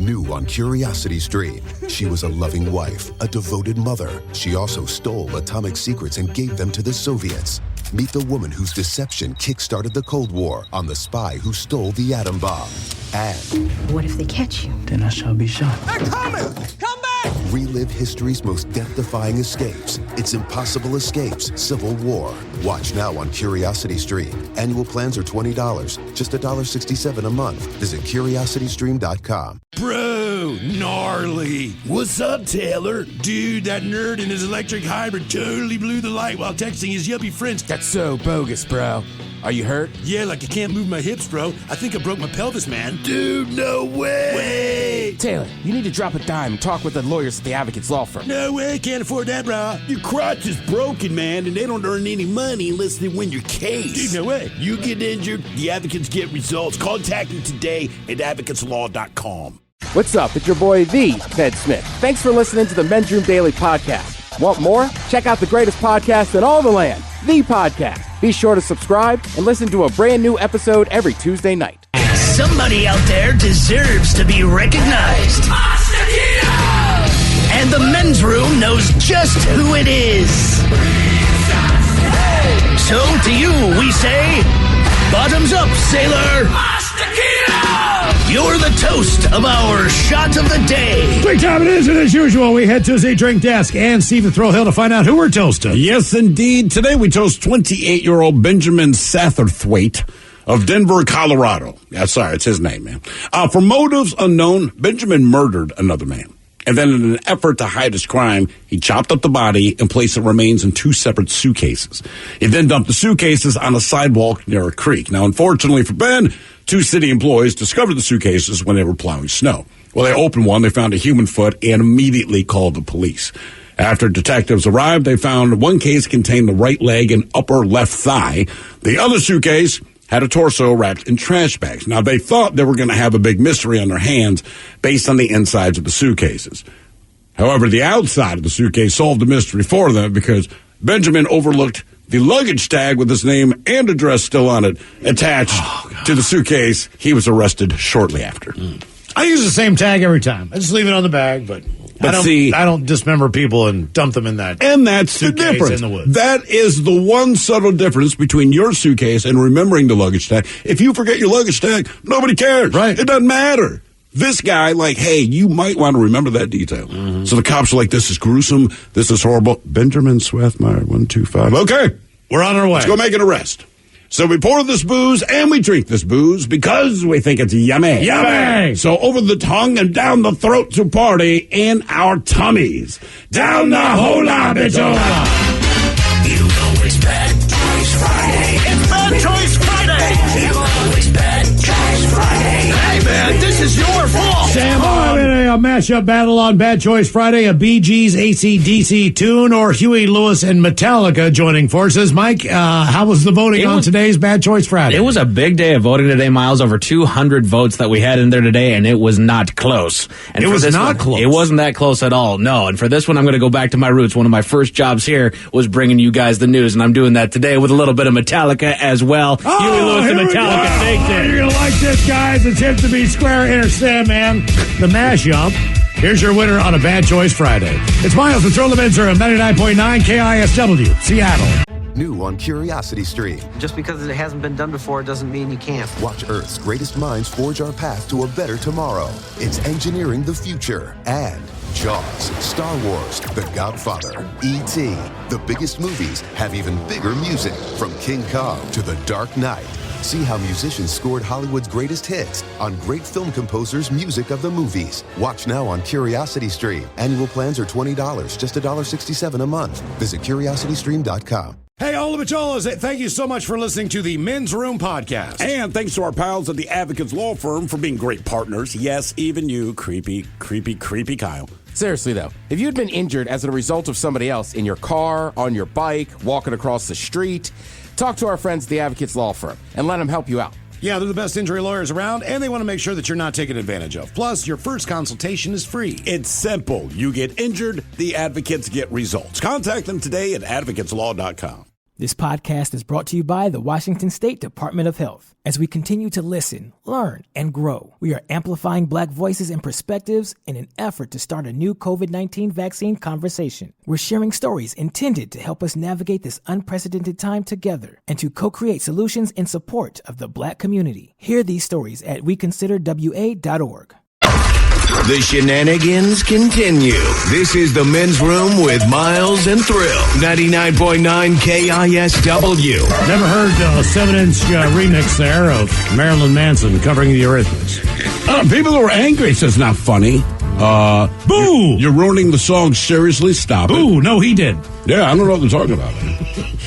New on Curiosity Stream. She was a loving wife, a devoted mother. She also stole atomic secrets and gave them to the Soviets. Meet the woman whose deception kick-started the Cold War on the spy who stole the atom bomb. And what if they catch you? Then I shall be shot. They're coming! Come back! relive history's most death-defying escapes. It's Impossible Escapes, Civil War. Watch now on Curiosity Stream. Annual plans are $20, just $1.67 a month. Visit curiositystream.com. Bro, gnarly. What's up, Taylor? Dude, that nerd in his electric hybrid totally blew the light while texting his yuppie friends. That's so bogus, bro. Are you hurt? Yeah, like I can't move my hips, bro. I think I broke my pelvis, man. Dude, no way. Way. Taylor, you need to drop a dime and talk with the lawyers at the Advocates Law Firm. No way, can't afford that, bro. Your crotch is broken, man, and they don't earn any money unless they win your case. Dude, no way. You get injured, the advocates get results. Contact them today at advocateslaw.com. What's up? It's your boy, the Ted Smith. Thanks for listening to the Men's Room Daily Podcast. Want more? Check out the greatest podcast in all the land, The Podcast. Be sure to subscribe and listen to a brand new episode every Tuesday night. Somebody out there deserves to be recognized. And the Men's Room knows just who it is. So to you, we say, bottoms up, sailor. You're the toast of our shot of the day. Quick time it is, and as usual, we head to the drink desk and Stephen Throwhill to find out who we're toasting. Yes, indeed. Today we toast 28-year-old Benjamin Satterthwaite of Denver, Colorado. Yeah, sorry, it's his name, man. For motives unknown, Benjamin murdered another man. And then in an effort to hide his crime, he chopped up the body and placed the remains in two separate suitcases. He then dumped the suitcases on a sidewalk near a creek. Now, unfortunately for Ben, two city employees discovered the suitcases when they were plowing snow. Well, they opened one, they found a human foot, and immediately called the police. After detectives arrived, they found one case contained the right leg and upper left thigh. The other suitcase had a torso wrapped in trash bags. Now, they thought they were going to have a big mystery on their hands based on the insides of the suitcases. However, the outside of the suitcase solved the mystery for them because Benjamin overlooked the luggage tag with his name and address still on it attached to the suitcase. He was arrested shortly after. I use the same tag every time. I just leave it on the bag, but I don't dismember people and dump them in that. And that's the difference. In the woods. That is the one subtle difference between your suitcase and remembering the luggage tag. If you forget your luggage tag, nobody cares. Right. It doesn't matter. This guy, hey, you might want to remember that detail. Mm-hmm. So the cops are like, this is gruesome. This is horrible. Benjamin Swathmeyer, 125. Okay. We're on our way. Let's go make an arrest. So we pour this booze and we drink this booze because we think it's yummy. Yummy! So over the tongue and down the throat to party in our tummies. Down the hola, bichola. You know it's Bad Choice Friday. It's Bad Choice Friday. You know it's Bad Choice Friday. Hey, man, this is your fault. Sam, I'm in a mashup battle on Bad Choice Friday, a Bee Gees AC/DC tune, or Huey Lewis and Metallica joining forces. Mike, how was the voting on today's Bad Choice Friday? It was a big day of voting today, Miles. Over 200 votes that we had in there today, and it was not close. And it was not close. It wasn't that close at all, no. And for this one, I'm going to go back to my roots. One of my first jobs here was bringing you guys the news, and I'm doing that today with a little bit of Metallica as well. Huey Lewis and Metallica takes it. You're going to like this, guys. It's hip to be square. Understand, man. The mashup. Here's your winner on a Bad Choice Friday. It's Miles with Throw the Men's Room, 99.9 KISW, Seattle. New on Curiosity Stream. Just because it hasn't been done before doesn't mean you can't. Watch Earth's greatest minds forge our path to a better tomorrow. It's engineering the future. And Jaws, Star Wars, The Godfather, E.T. The biggest movies have even bigger music. From King Kong to The Dark Knight. See how musicians scored Hollywood's greatest hits on great film composers' music of the movies. Watch now on Curiosity Stream. Annual plans are $20, just $1.67 a month. Visit curiositystream.com. Hey, all the Bacholas, thank you so much for listening to the Men's Room Podcast. And thanks to our pals at the Advocates Law Firm for being great partners. Yes, even you, creepy Kyle. Seriously, though, if you'd been injured as a result of somebody else in your car, on your bike, walking across the street, talk to our friends at the Advocates Law Firm and let them help you out. Yeah, they're the best injury lawyers around, and they want to make sure that you're not taken advantage of. Plus, your first consultation is free. It's simple. You get injured, the advocates get results. Contact them today at advocateslaw.com. This podcast is brought to you by the Washington State Department of Health. As we continue to listen, learn, and grow, we are amplifying Black voices and perspectives in an effort to start a new COVID-19 vaccine conversation. We're sharing stories intended to help us navigate this unprecedented time together and to co-create solutions in support of the Black community. Hear these stories at weconsiderwa.org. The shenanigans continue. This is the Men's Room with Miles and Thrill. 99.9 KISW. Never heard a 7-inch remix there of Marilyn Manson covering the Eurythmics. People are angry. It's just not funny. Boo! You're ruining the song. Seriously, stop it. Boo! No, he did. Yeah, I don't know what they're talking about.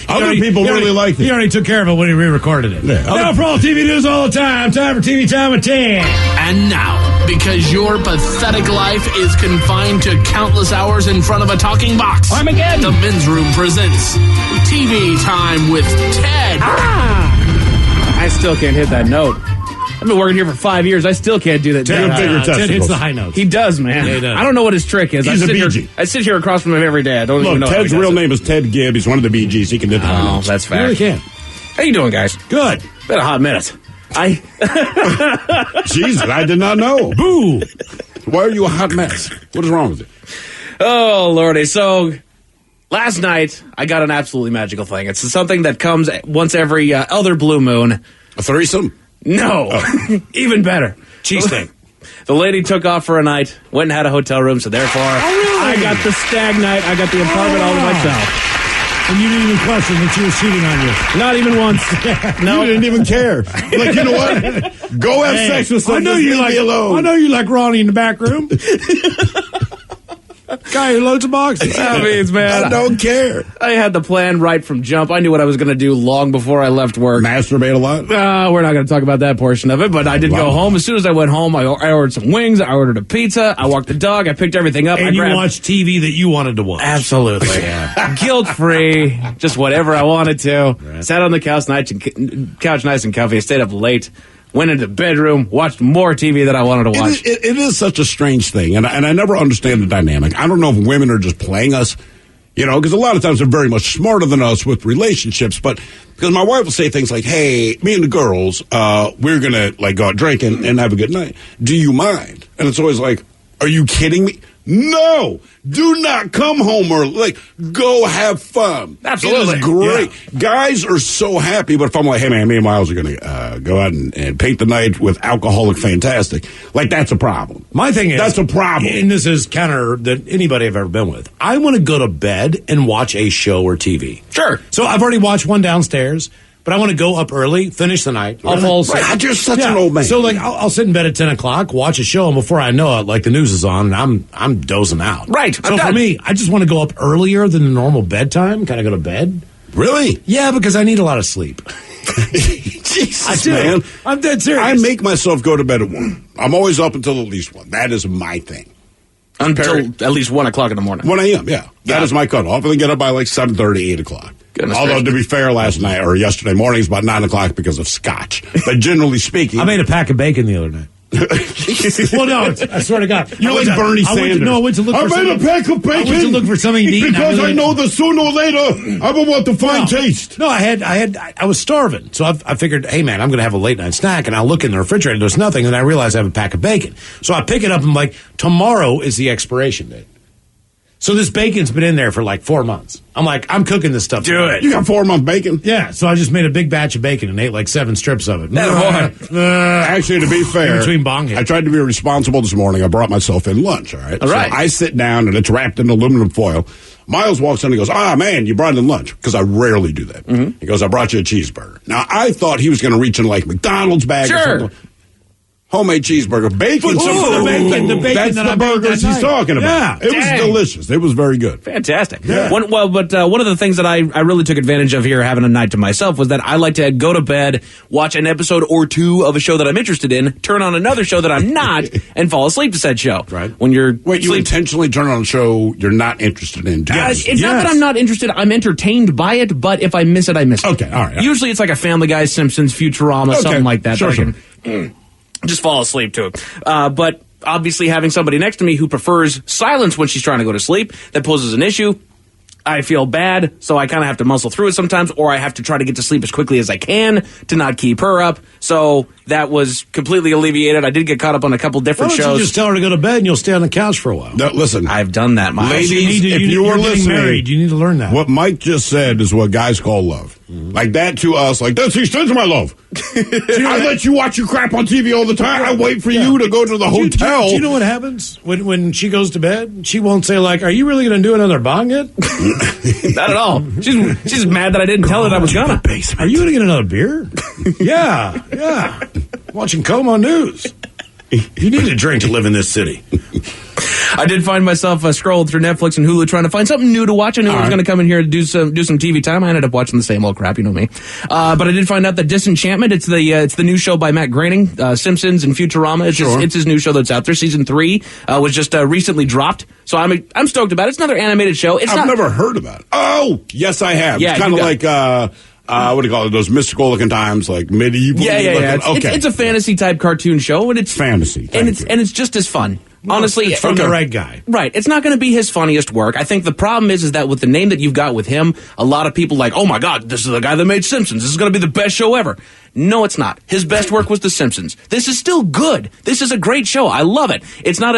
Other people really liked it. He already took care of it when he re-recorded it. Yeah. Now for all TV news all the time. Time for TV Time with 10. And now, because your pathetic life is confined to countless hours in front of a talking box, Armageddon. The Men's Room presents TV Time with Ted. I still can't hit that note. I've been working here for 5 years. I still can't do that. Ted hits the high notes. He does, man. Yeah, he does. I don't know what his trick is. He's a Bee Gee. I sit here across from him every day. I don't even know. Look, Ted's real name is Ted Gibb. He's one of the Bee Gees. He can hit the high notes. That's He really fact. can. How you doing, guys? Good. Been a hot minute. Jesus, I did not know. Boo! Why are you a hot mess? What is wrong with you? Oh, Lordy. So, last night, I got an absolutely magical thing. It's something that comes once every other blue moon. A threesome? No. Even better. Cheese steak. The lady took off for a night, went and had a hotel room, so therefore, I got the stag night. I got the apartment all to myself. And you didn't even question that she was cheating on you. Not even once. No. You didn't even care. Like, you know what? Go have sex with someone. Leave me alone. I know you like Ronnie in the back room. Guy who loads of boxes. That means, man, I don't care. I had the plan right from jump. I knew what I was going to do long before I left work. Masturbate a lot? We're not going to talk about that portion of it, but I did go home. As soon as I went home, I ordered some wings. I ordered a pizza. I walked the dog. I picked everything up. And you watched TV that you wanted to watch. Absolutely. Guilt-free. Just whatever I wanted to. Right. Sat on the couch nice and comfy. Stayed up late. Went into the bedroom, watched more TV than I wanted to watch. It is such a strange thing, and I never understand the dynamic. I don't know if women are just playing us, you know, because a lot of times they're very much smarter than us with relationships, but because my wife will say things like, hey, me and the girls, we're going to, like, go out drinking and have a good night. Do you mind? And it's always like, are you kidding me? No, do not come home early. Like, go have fun. Absolutely. It is great. Yeah. Guys are so happy, but if I'm like, hey, man, me and Miles are going to go out and paint the night with alcoholic fantastic, like, that's a problem. My thing is, that's a problem. And this is counter than anybody I've ever been with. I want to go to bed and watch a show or TV. Sure. So I've already watched one downstairs. But I want to go up early, finish the night. I'll fall asleep. Right. You're such an old man. So, like, I'll sit in bed at 10 o'clock, watch a show, and before I know it, like, the news is on, and I'm dozing out. Right. So for me, I just want to go up earlier than the normal bedtime, kind of go to bed. Really? Yeah, because I need a lot of sleep. Jesus, I do. man. I'm dead serious. I make myself go to bed at 1. I'm always up until at least 1. That is my thing. Until at least 1 o'clock in the morning. 1 a.m., yeah. That is my cutoff. I then get up by like 7:30, 8 o'clock. Goodness Although, gracious. to be fair, last night or yesterday morning is about 9 o'clock because of scotch. But generally speaking... I made a pack of bacon the other night. Well, no, I swear to God. You're like Bernie Sanders. I went to look for something. I made a pack of bacon. I went to look for something to eat. Because I know that sooner or later I will want to find taste. No, I was starving. So I figured, hey, man, I'm going to have a late night snack. And I'll look in the refrigerator. There's nothing. And I realize I have a pack of bacon. So I pick it up and I'm like, tomorrow is the expiration date. So this bacon's been in there for like 4 months. I'm like, I'm cooking this stuff. Do it. You got 4-month bacon? Yeah, so I just made a big batch of bacon and ate like 7 strips of it. Actually, to be fair, in between bong hits. I tried to be responsible this morning. I brought myself in lunch, all right? All right. So I sit down and it's wrapped in aluminum foil. Miles walks in and goes, man, you brought in lunch. Because I rarely do that. Mm-hmm. He goes, I brought you a cheeseburger. Now, I thought he was going to reach in like McDonald's bag or something. Homemade cheeseburger, bacon. The bacon that's that the I made burgers that he's night. talking about. Yeah. It was delicious. It was very good. Fantastic. Yeah. One of the things that I really took advantage of here, having a night to myself, was that I like to go to bed, watch an episode or two of a show that I'm interested in, turn on another show that I'm not, and fall asleep to said show. Right. When you're you intentionally turn on a show you're not interested in. It's not that I'm not interested. I'm entertained by it, but if I miss it, I miss it. Okay, all right. Usually it's like a Family Guy, Simpsons, Futurama, something like that. Sure, that I can just fall asleep to it. But obviously having somebody next to me who prefers silence when she's trying to go to sleep, that poses an issue. I feel bad, so I kind of have to muscle through it sometimes, or I have to try to get to sleep as quickly as I can to not keep her up. So that was completely alleviated. I did get caught up on a couple different Why don't shows. you just tell her to go to bed and you'll stay on the couch for a while? No, listen. I've done that, Mike. Ladies, if you were listening, married, you need to learn that. What Mike just said is what guys call love. Like that to us, like that's the extent of my love. I let you watch your crap on TV all the time. I wait for you to go to the hotel. Do you know what happens when she goes to bed? She won't say like, "Are you really going to do another bong yet?" Not at all. She's mad that I didn't tell her that I was gonna. Are you going to get another beer? yeah. Watching Como News. You need a drink to live in this city. I did find myself scrolling through Netflix and Hulu trying to find something new to watch. I knew I was going to come in here to do some TV time. I ended up watching the same old crap, you know me. But I did find out that Disenchantment, it's the new show by Matt Groening, Simpsons and Futurama. It's his new show that's out there. Season 3 was just recently dropped. So I'm stoked about it. It's another animated show. I've never heard about it. Oh, yes, I have. Yeah, it's kind of like what do you call it? Those mystical looking times, like medieval. Yeah. Okay, it's a fantasy type cartoon show, and it's fantasy, and it's just as fun. Honestly, it's from the right guy. Right. It's not going to be his funniest work. I think the problem is that with the name that you've got with him, a lot of people like, oh my God, this is the guy that made Simpsons. This is going to be the best show ever. No, it's not. His best work was The Simpsons. This is still good. This is a great show. I love it. It's not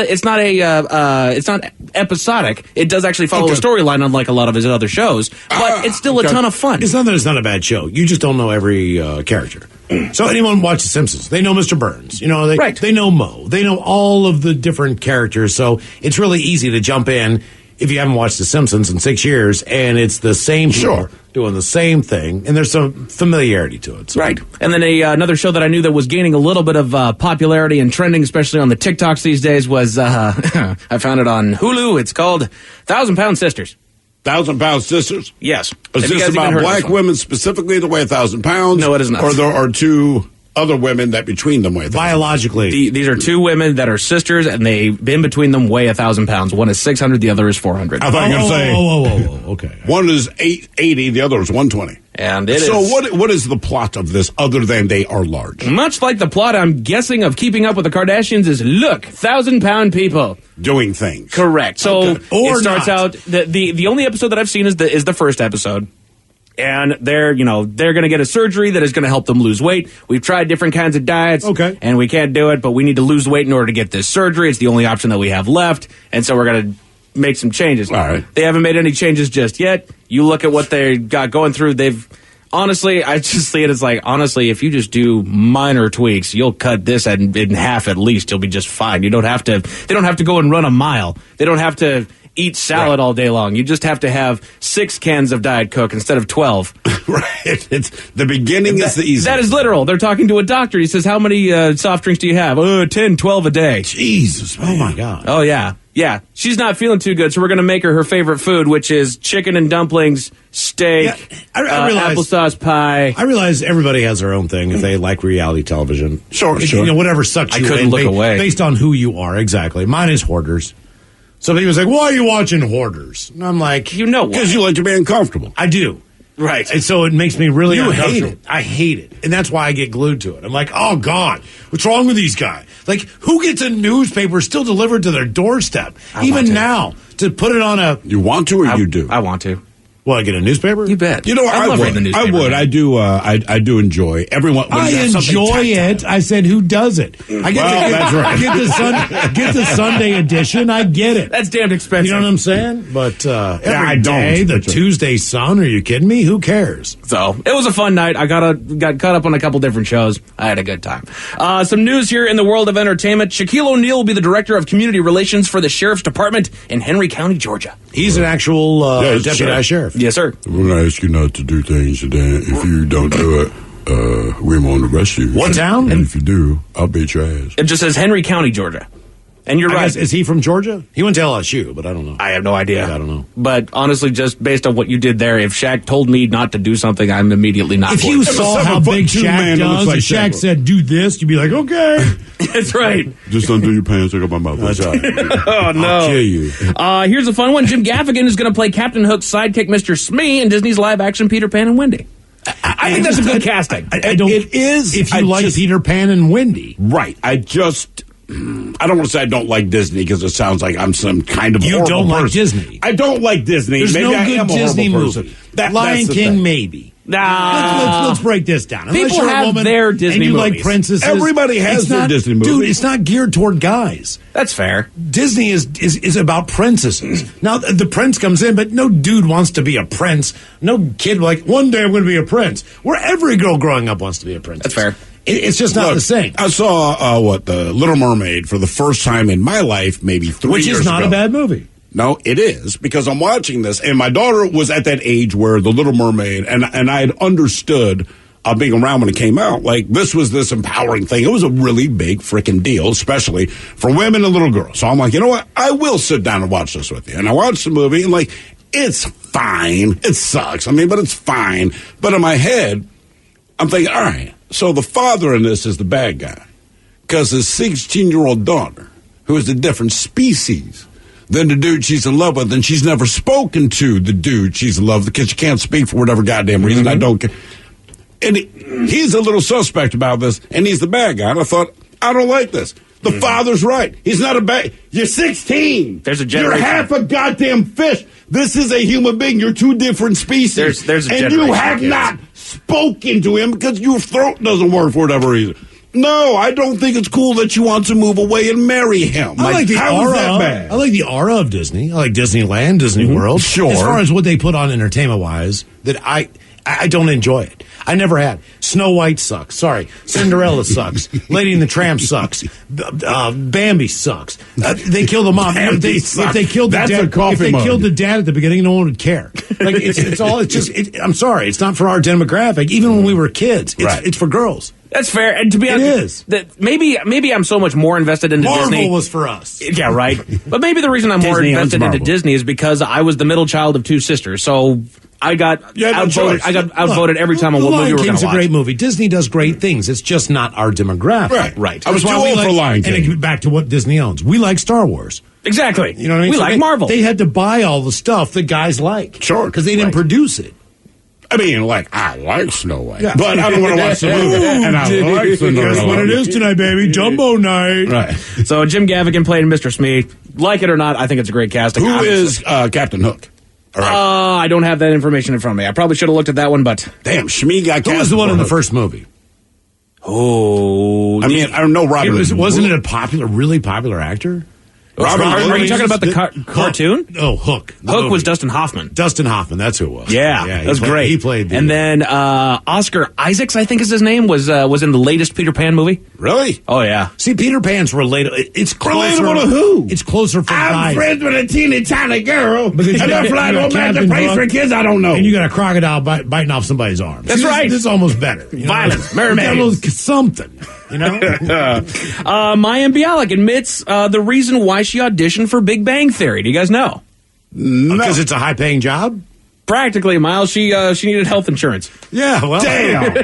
episodic. It does actually follow a storyline, unlike a lot of his other shows. But it's still a ton of fun. It's not that it's not a bad show. You just don't know every character. So anyone watch The Simpsons, they know Mr. Burns. You know, they know Moe. They know all of the different characters. So it's really easy to jump in if you haven't watched The Simpsons in 6 years, and it's the same people doing the same thing, and there's some familiarity to it. So. Right. And then another show that I knew that was gaining a little bit of popularity and trending, especially on the TikToks these days, was I found it on Hulu. It's called 1,000 Pound Sisters. 1,000 Pound Sisters? Yes. Is this about black women specifically that weigh 1,000 pounds? No, it is not. Or there are two other women that between them weigh 1,000 biologically. These are two women that are sisters, and they in between them weigh 1,000 pounds. One is 600, the other is 400. I thought you were going to say, okay. One is 880, the other is 120. And so what is the plot of this other than they are large? Much like the plot, I'm guessing, of Keeping Up with the Kardashians is, look, 1,000-pound people. Doing things. Correct. So Or it starts out, the only episode that I've seen is the first episode. And they're going to get a surgery that is going to help them lose weight. We've tried different kinds of diets. Okay. And we can't do it, but we need to lose weight in order to get this surgery. It's the only option that we have left. And so we're going to make some changes. All right. They haven't made any changes just yet. You look at what they got going through. Honestly, I just see it as like, honestly, if you just do minor tweaks, you'll cut this in half at least. You'll be just fine. They don't have to go and run a mile. They don't have to eat salad all day long. You just have to have 6 cans of Diet Coke instead of 12. Right. It's the beginning is the easy. That is literal. They're talking to a doctor. He says, how many soft drinks do you have? 10, 12 a day. Jesus, man. Oh, my God. Oh, yeah. Yeah. She's not feeling too good, so we're going to make her favorite food, which is chicken and dumplings, steak, I realize, applesauce pie. I realize everybody has their own thing if they like reality television. Sure. Whatever sucks you in. I couldn't look away. Based on who you are, exactly. Mine is Hoarders. So people's like, why are you watching Hoarders? And I'm like, because you like to be uncomfortable. I do. Right. And so it makes me really uncomfortable. Hate it. I hate it. And that's why I get glued to it. I'm like, oh, God, what's wrong with these guys? Like, who gets a newspaper still delivered to their doorstep? Even now, to put it on a... You want to or you do? I want to. Well, I get a newspaper? You bet. You know, I love reading the would. newspaper. I do. I do enjoy everyone. I enjoy it. I said, who does it? I get that's right. get the Sunday edition. I get it. That's damn expensive. You know what I'm saying? But I every day, don't. the Tuesday Sun. Are you kidding me? Who cares? So it was a fun night. I got caught up on a couple different shows. I had a good time. Some news here in the world of entertainment. Shaquille O'Neal will be the director of community relations for the sheriff's department in Henry County, Georgia. He's an actual deputy sheriff. Yes, sir. We're going to ask you not to do things, and then if you don't do it, we won't arrest you. What town? And if you do, I'll beat your ass. It just says Henry County, Georgia. And you're right. Is he from Georgia? He went to LSU, but I don't know. I have no idea. Yeah, I don't know. But honestly, just based on what you did there, if Shaq told me not to do something, I'm immediately not. If you saw how big Shaq does, if Shaq said, do this, you'd be like, okay. That's right. Just undo your pants, take up my mouth. That's right. Oh, no. I'll kill you. Here's a fun one. Jim Gaffigan is going to play Captain Hook's sidekick, Mr. Smee, in Disney's live-action Peter Pan and Wendy. I think that's a good casting. I don't. It is. If you like Peter Pan and Wendy. Right. I just I don't want to say I don't like Disney because it sounds like I'm some kind of You horrible don't like person. Disney. I don't like Disney. There's Maybe no I good am a Disney horrible movie. person. Lion That's the King, thing. maybe. Nah. Let's break this down. Unless People you're a have woman their Disney and you movies. like princesses. Everybody has it's their not, Disney movies. Dude, it's not geared toward guys. That's fair. Disney is about princesses. Now, the prince comes in, but no dude wants to be a prince. No kid like, one day I'm going to be a prince. Where every girl growing up wants to be a princess. That's fair. It's just not the same. I saw, The Little Mermaid for the first time in my life, maybe 3 years ago. Which is not a bad movie. No, it is, because I'm watching this, and my daughter was at that age where The Little Mermaid, and I had understood being around when it came out, like, this was this empowering thing. It was a really big freaking deal, especially for women and little girls. So I'm like, you know what? I will sit down and watch this with you. And I watched the movie, and, like, it's fine. It sucks. I mean, but it's fine. But in my head, I'm thinking, all right, so the father in this is the bad guy, because his 16-year-old daughter, who is a different species than the dude she's in love with, and she's never spoken to the dude she's in love with because she can't speak for whatever goddamn reason. I don't care. And he's a little suspect about this, and he's the bad guy. And I thought, I don't like this. The father's right. He's not a bad... You're 16. There's a generation. You're half a goddamn fish. This is a human being. You're two different species. There's a and generation you have not spoken to him because your throat doesn't work for whatever reason. No, I don't think it's cool that you want to move away and marry him. I like the how is aura. that bad? I like the aura of Disney. I like Disneyland, Disney World. Sure. As far as what they put on entertainment-wise, that I don't enjoy it. I never had. Snow White sucks. Sorry. Cinderella sucks. Lady and the Tramp sucks. Bambi sucks. They killed the mom. If they killed the dad, killed the dad at the beginning, no one would care. Like it's all. It's just. I'm sorry. It's not for our demographic. Even when we were kids, it's for girls. That's fair. And to be honest, maybe I'm so much more invested into Marvel Disney. Was for us. Yeah, right. But maybe the reason I'm more invested into Disney is because I was the middle child of two sisters. So I got outvoted. I got outvoted every time on what movie we were going to watch. Lion King's a great movie. Disney does great things. It's just not our demographic. Right. I was too old for Lion King. And back to what Disney owns. We like Star Wars. Exactly. You know what I mean? We like Marvel. They had to buy all the stuff that guys like. Sure. Because they didn't produce it. I mean, like, I like Snow White, yeah. but I don't want to watch the movie. And I like Cinderella. Guess what it is tonight, baby? Jumbo night. Right. So Jim Gaffigan played Mr. Smee. Like it or not, I think it's a great casting. Who is Captain Hook? I don't have that information in front of me. I probably should have looked at that one, but... Damn, Shmi got cast. Who was the one in the first movie? Oh, I mean, I don't know Robin. Wasn't it a really popular actor? Are you talking about the cartoon? Oh, Hook. Hook was Dustin Hoffman. Dustin Hoffman, that's who it was. Yeah, that was great. He played and then Oscar Isaacs, I think is his name, was in the latest Peter Pan movie. Really? Oh, yeah. See, Peter Pan's relatable. It's closer. Relatable to who? It's closer for guys. I'm friends with a teeny tiny girl. And they're flying over at the place for kids I don't know. And you got a crocodile biting off somebody's arm. That's right. This is almost better. Violence, mermaids. Something. You know? Mayim Bialik admits the reason why she auditioned for Big Bang Theory. Do you guys know? No. Because it's a high-paying job? Practically, Miles. She needed health insurance. Yeah, well. Damn.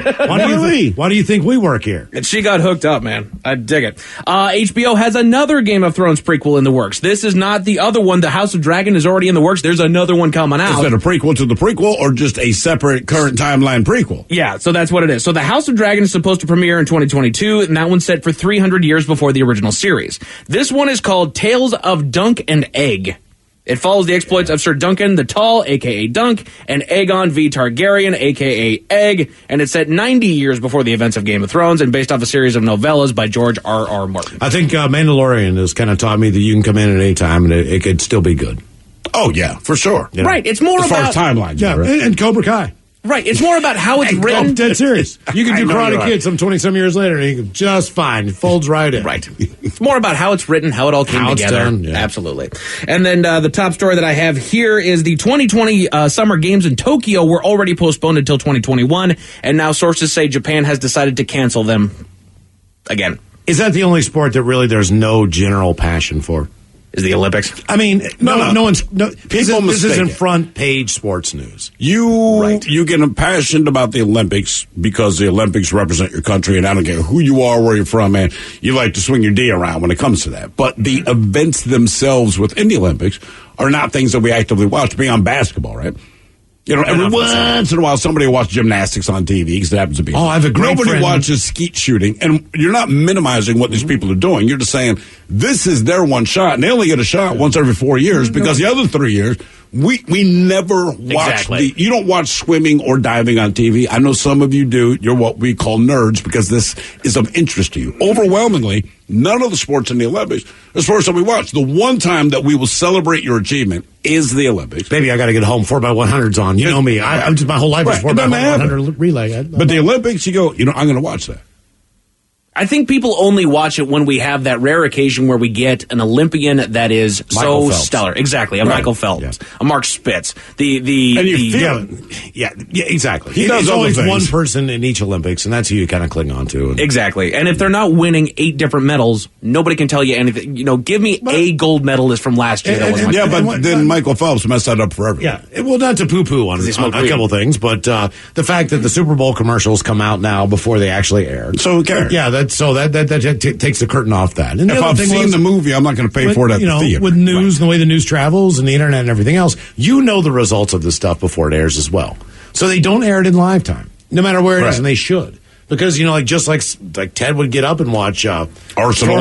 Why do you think we work here? And she got hooked up, man. I dig it. HBO has another Game of Thrones prequel in the works. This is not the other one. The House of Dragon is already in the works. There's another one coming out. Is it a prequel to the prequel or just a separate current timeline prequel? Yeah, so that's what it is. So the House of Dragon is supposed to premiere in 2022, and that one's set for 300 years before the original series. This one is called Tales of Dunk and Egg. It follows the exploits of Sir Duncan the Tall, a.k.a. Dunk, and Aegon V. Targaryen, a.k.a. Egg, and it's set 90 years before the events of Game of Thrones and based off a series of novellas by George R.R. Martin. I think Mandalorian has kind of taught me that you can come in at any time and it could still be good. Oh, yeah, for sure. You know? Right, it's more as about... far as timelines. Yeah, right? and Cobra Kai. Right, it's more about how it's written. Oh, dead serious. You can do Karate Kid some 20-some years later, and you can just fine. It folds right in. Right. It's more about how it's written, how it all came together. Done, yeah. Absolutely. And then the top story that I have here is the 2020 Summer Games in Tokyo were already postponed until 2021, and now sources say Japan has decided to cancel them again. Is that the only sport that really there's no general passion for? Is the Olympics? I mean, no one's. This isn't it. front page sports news. You get passionate about the Olympics because the Olympics represent your country, and I don't care who you are, where you're from, man. You like to swing your D around when it comes to that. But the events themselves within the Olympics are not things that we actively watch. Being on basketball, right? You know, every once in a while, somebody will watch gymnastics on TV because it happens to be. Oh, I have a great Nobody friend. watches skeet shooting, and you're not minimizing what these people are doing. You're just saying this is their one shot, and they only get a shot once every 4 years because the other 3 years we never watch. You don't watch swimming or diving on TV. I know some of you do. You're what we call nerds because this is of interest to you. Overwhelmingly, none of the sports in the Olympics are sports that we watch. The one time that we will celebrate your achievement is the Olympics. Baby, I got to get home 4x100s on. You know me. I'm just my whole life is 4x100 relay. But the Olympics, you go, I'm going to watch that. I think people only watch it when we have that rare occasion where we get an Olympian that is Michael so Phelps. stellar. Exactly. A Michael Phelps, a Mark Spitz. Yeah, exactly. It's always one person in each Olympics, and that's who you kind of cling on to. Exactly. And if they're not winning 8 different medals, nobody can tell you anything. You know, give me a gold medalist from last year. But then Michael Phelps messed that up for everyone. Yeah, well, not to poo-poo on a couple things, but the fact that the Super Bowl commercials come out now before they actually aired. So who cares? Yeah, that takes the curtain off that. And if I've seen the movie, I'm not going to pay for it at the theater. With news and the way the news travels and the internet and everything else, you know the results of this stuff before it airs as well. So they don't air it in live time, no matter where it is, and they should. Because, just like Ted would get up and watch Arsenal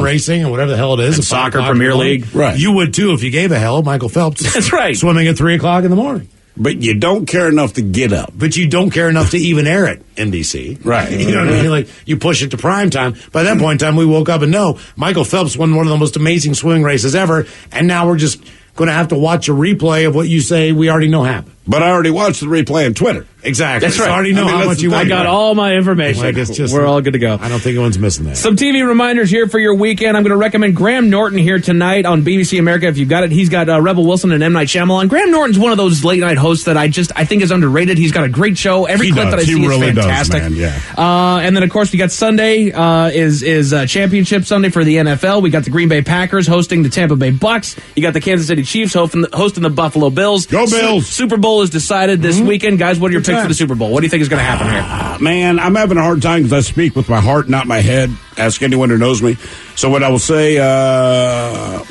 racing and whatever the hell it is. And soccer, Premier League. Right. You would too if you gave a hell. Michael Phelps is That's right. swimming at 3 o'clock in the morning. But you don't care enough to get up. But you don't care enough to even air it, NBC. Right. You know what I mean? Like, you push it to prime time. By that point in time, we woke up and know Michael Phelps won one of the most amazing swimming races ever, and now we're just going to have to watch a replay of what you say we already know happened. But I already watched the replay on Twitter. Exactly. That's right. So I already know how much you want. I got all my information. Like, it's just, we're all good to go. I don't think anyone's missing that. Some TV reminders here for your weekend. I'm going to recommend Graham Norton here tonight on BBC America. If you've got it, he's got Rebel Wilson and M. Night Shyamalan. Graham Norton's one of those late night hosts that I think is underrated. He's got a great show. Every clip that I see is fantastic. Does, man. And then of course we got Sunday is Championship Sunday for the NFL. We got the Green Bay Packers hosting the Tampa Bay Bucks. You got the Kansas City Chiefs hosting the Buffalo Bills. Go Bills! Super Bowl is decided this weekend, guys. What are your picks for the Super Bowl? What do you think is going to happen here? Man, I'm having a hard time because I speak with my heart, not my head. Ask anyone who knows me. So what I will say, I'll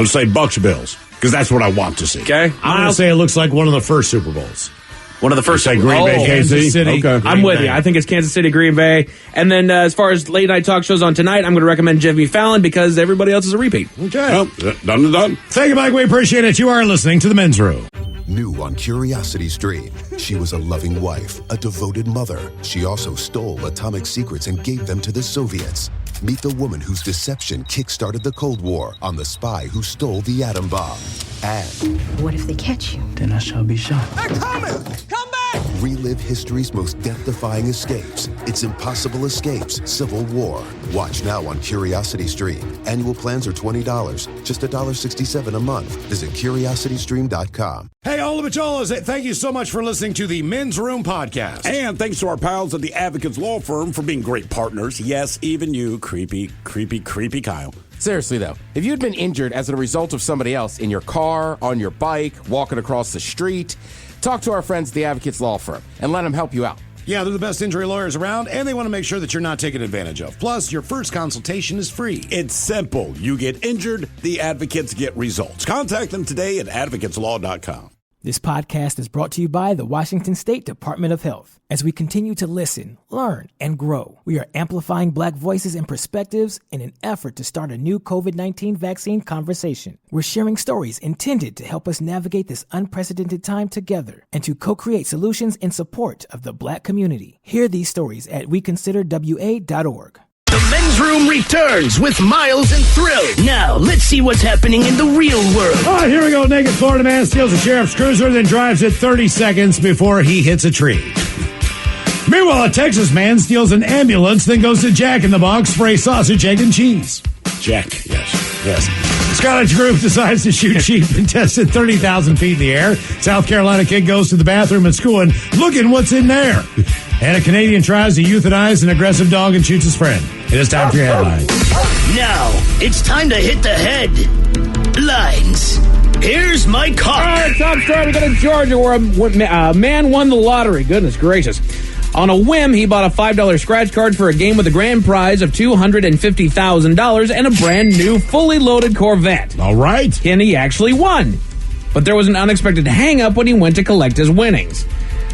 say Bucks Bills because that's what I want to see. Okay, I'm going to say it looks like one of the first Super Bowls. One of the first. Say Green Bay, Kansas City. Okay. I'm with you. I think it's Kansas City, Green Bay. And then as far as late night talk shows on tonight, I'm going to recommend Jimmy Fallon because everybody else is a repeat. Okay. Well, done and done. Thank you, Mike. We appreciate it. You are listening to The Men's Room. New on Curiosity Stream, she was a loving wife, a devoted mother. She also stole atomic secrets and gave them to the Soviets. Meet the woman whose deception kick-started the Cold War on the spy who stole the atom bomb. And what if they catch you? Then I shall be shot. They're coming! Come back! relive history's most death-defying escapes. It's Impossible Escapes, Civil War. Watch now on Curiosity Stream. Annual plans are $20, just $1.67 a month. Visit CuriosityStream.com. Hey, all of it, Jolas, thank you so much for listening to the Men's Room Podcast. And thanks to our pals at the Advocates Law Firm for being great partners. Yes, even you, creepy Kyle. Seriously, though, if you'd been injured as a result of somebody else in your car, on your bike, walking across the street, talk to our friends at the Advocates Law Firm and let them help you out. Yeah, they're the best injury lawyers around, and they want to make sure that you're not taken advantage of. Plus, your first consultation is free. It's simple. You get injured, the advocates get results. Contact them today at advocateslaw.com. This podcast is brought to you by the Washington State Department of Health. As we continue to listen, learn, and grow, we are amplifying Black voices and perspectives in an effort to start a new COVID-19 vaccine conversation. We're sharing stories intended to help us navigate this unprecedented time together and to co-create solutions in support of the Black community. Hear these stories at weconsiderwa.org. The Men's Room returns with Miles and Thrill. Now, let's see what's happening in the real world. All right, here we go. Naked Florida man steals a sheriff's cruiser, then drives it 30 seconds before he hits a tree. Meanwhile, a Texas man steals an ambulance, then goes to Jack in the Box for a sausage, egg, and cheese. Jack, yes. Scottish group decides to shoot sheep and test it 30,000 feet in the air. South Carolina kid goes to the bathroom at school and looking what's in there. And a Canadian tries to euthanize an aggressive dog and shoots his friend. It is time for your headlines. Now, it's time to hit the headlines. Here's my car. All right, top story. We got in Georgia where a man won the lottery. Goodness gracious. On a whim, he bought a $5 scratch card for a game with a grand prize of $250,000 and a brand new, fully loaded Corvette. All right. And he actually won. but there was an unexpected hang-up when he went to collect his winnings.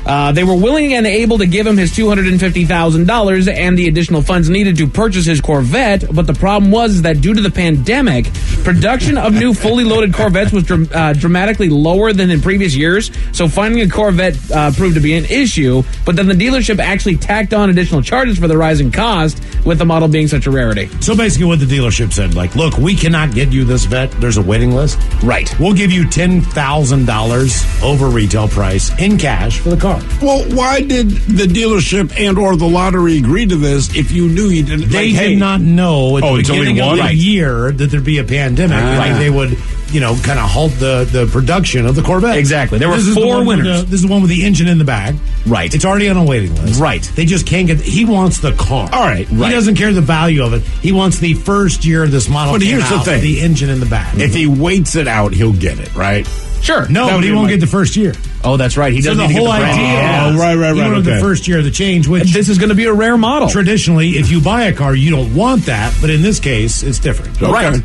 They were willing and able to give him his $250,000 and the additional funds needed to purchase his Corvette, but the problem was that due to the pandemic, production of new fully loaded Corvettes was dramatically lower than in previous years, so finding a Corvette proved to be an issue, but then the dealership actually tacked on additional charges for the rising cost, with the model being such a rarity. So basically what the dealership said, like, look, we cannot get you this vet. There's a waiting list. Right. We'll give you $10,000 over retail price in cash for the car. Well, why did the dealership and or the lottery agree to this if you knew you didn't? They did not know at the beginning of the year that there'd be a pandemic. Like they would, kind of halt the production of the Corvette. Exactly. There were 4 winners. This is the one with the engine in the bag. Right. It's already on a waiting list. Right. They just can't get. He wants the car. All right. He doesn't care the value of it. He wants the first year of this model. But here's the thing: the engine in the back. If he waits it out, he'll get it. Right. Sure. No, but he won't get the first year. Oh, that's right. He doesn't the need to whole get the brand. idea. Right. He wanted the first year of the change, which this is going to be a rare model. Traditionally, if you buy a car, you don't want that, but in this case, it's different. Okay. Right.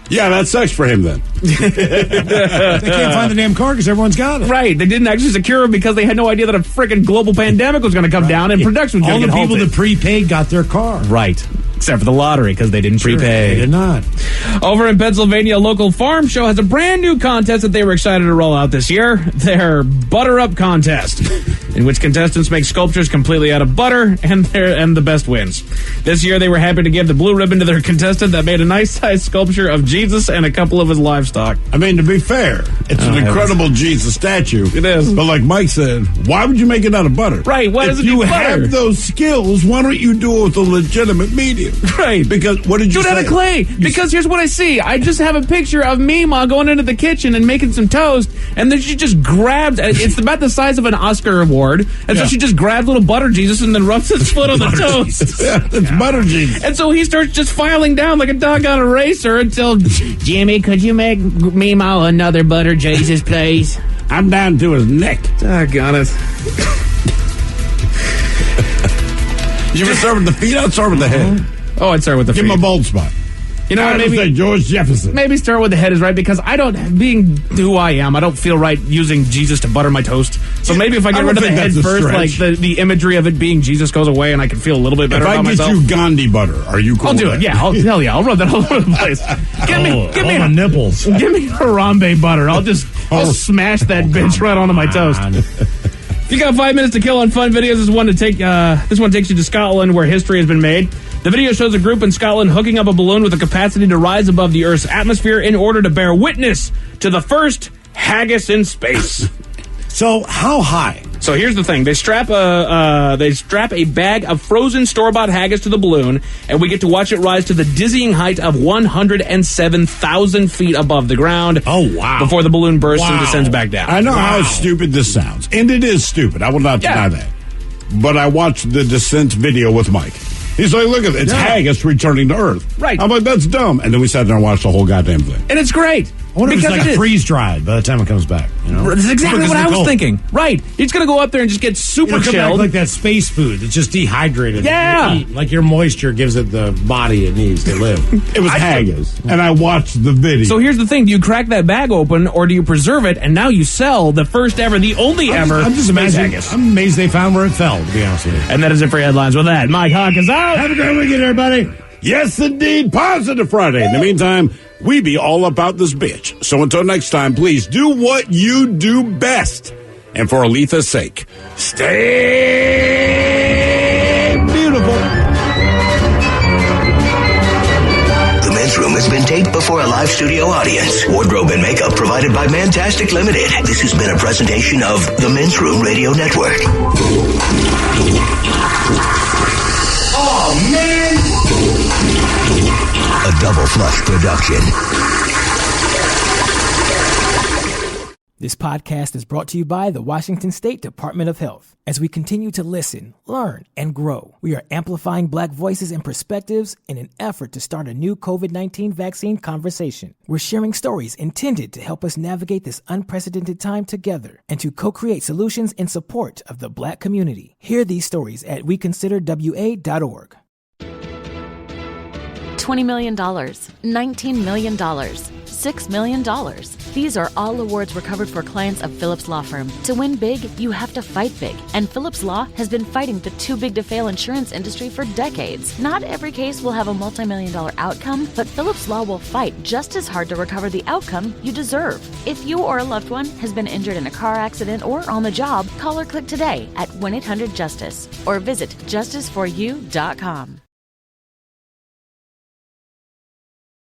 Yeah, that sucks for him then. They can't find the damn car because everyone's got it. Right. They didn't actually secure it because they had no idea that a freaking global pandemic was going to come down and production was going to get halted. All the people that prepaid got their car. Right. Except for the lottery because they didn't prepay. They did not. Over in Pennsylvania, a local farm show has a brand new contest that they were excited to roll out this year. Their Butter Up Contest, in which contestants make sculptures completely out of butter, and the best wins. This year, they were happy to give the blue ribbon to their contestant that made a nice-sized sculpture of Jesus and a couple of his livestock. I mean, to be fair, it's an incredible Jesus statue. It is. But like Mike said, why would you make it out of butter? Right. Why does it need butter? If you have those skills, why don't you do it with a legitimate medium? Right. Because what did you do say? Do it out of clay. Because here's what I see. I just have a picture of Meemaw going into the kitchen and making some toast, and then she just grabbed, it's about the size of an Oscar award, and so she just grabbed little butter Jesus and then rubs his foot on the toast. It's butter Jesus. And so he starts just filing down like a doggone eraser until, Jimmy, could you make Meemaw another butter Jesus, please? I'm down to his neck. Doggone it. You ever start with the feet? I'd start with the head. Oh, I'd start with the feet. Give him a bold spot. You know what? Maybe say George Jefferson. Maybe start with the head is right because being who I am, I don't feel right using Jesus to butter my toast. So maybe if I get rid of the head first, like the imagery of it being Jesus goes away and I can feel a little bit better about myself. If I get you Gandhi butter, are you cool? I'll do it. Yeah, hell yeah. I'll rub that all over the place. Give me my nipples. Give me Harambe butter. I'll smash that bitch right onto my toast. If you got 5 minutes to kill on fun videos, this one takes you to Scotland where history has been made. The video shows a group in Scotland hooking up a balloon with the capacity to rise above the Earth's atmosphere in order to bear witness to the first haggis in space. So how high? So here's the thing: they strap a bag of frozen store-bought haggis to the balloon, and we get to watch it rise to the dizzying height of 107,000 feet above the ground. Oh wow! Before the balloon bursts and descends back down. I know how stupid this sounds, and it is stupid. I will not deny that. But I watched the descent video with Mike. He's like, look at it. It's haggis returning to Earth. Right. I'm like, that's dumb. And then we sat there and watched the whole goddamn thing. And it's great. I wonder if it's like freeze-dried by the time it comes back. That's exactly what I was thinking. Right. He's going to go up there and just get super chilled. Like that space food that's just dehydrated. Yeah. Like your moisture gives it the body it needs to live. It was haggis. And I watched the video. So here's the thing. Do you crack that bag open or do you preserve it and now you sell the first ever, the only ever I'm just space amazed. haggis? I'm amazed they found where it fell, to be honest with you. And that is it for headlines. With that, Mike Hawk is out. Have a great weekend, everybody. Yes, indeed. Positive Friday. In the meantime, we be all about this bitch. So until next time, please do what you do best. And for Aletha's sake, stay beautiful. The Men's Room has been taped before a live studio audience. Wardrobe and makeup provided by Mantastic Limited. This has been a presentation of the Men's Room Radio Network. Oh, man! A Double Flush production. This podcast is brought to you by the Washington State Department of Health. As we continue to listen, learn, and grow, we are amplifying Black voices and perspectives in an effort to start a new COVID-19 vaccine conversation. We're sharing stories intended to help us navigate this unprecedented time together and to co-create solutions in support of the Black community. Hear these stories at weconsiderwa.org. $20 million, $19 million. $6 million. These are all awards recovered for clients of Phillips Law Firm. To win big, you have to fight big. And Phillips Law has been fighting the too big to fail insurance industry for decades. Not every case will have a multi-million-dollar outcome, but Phillips Law will fight just as hard to recover the outcome you deserve. If you or a loved one has been injured in a car accident or on the job, call or click today at 1-800-JUSTICE or visit justiceforyou.com.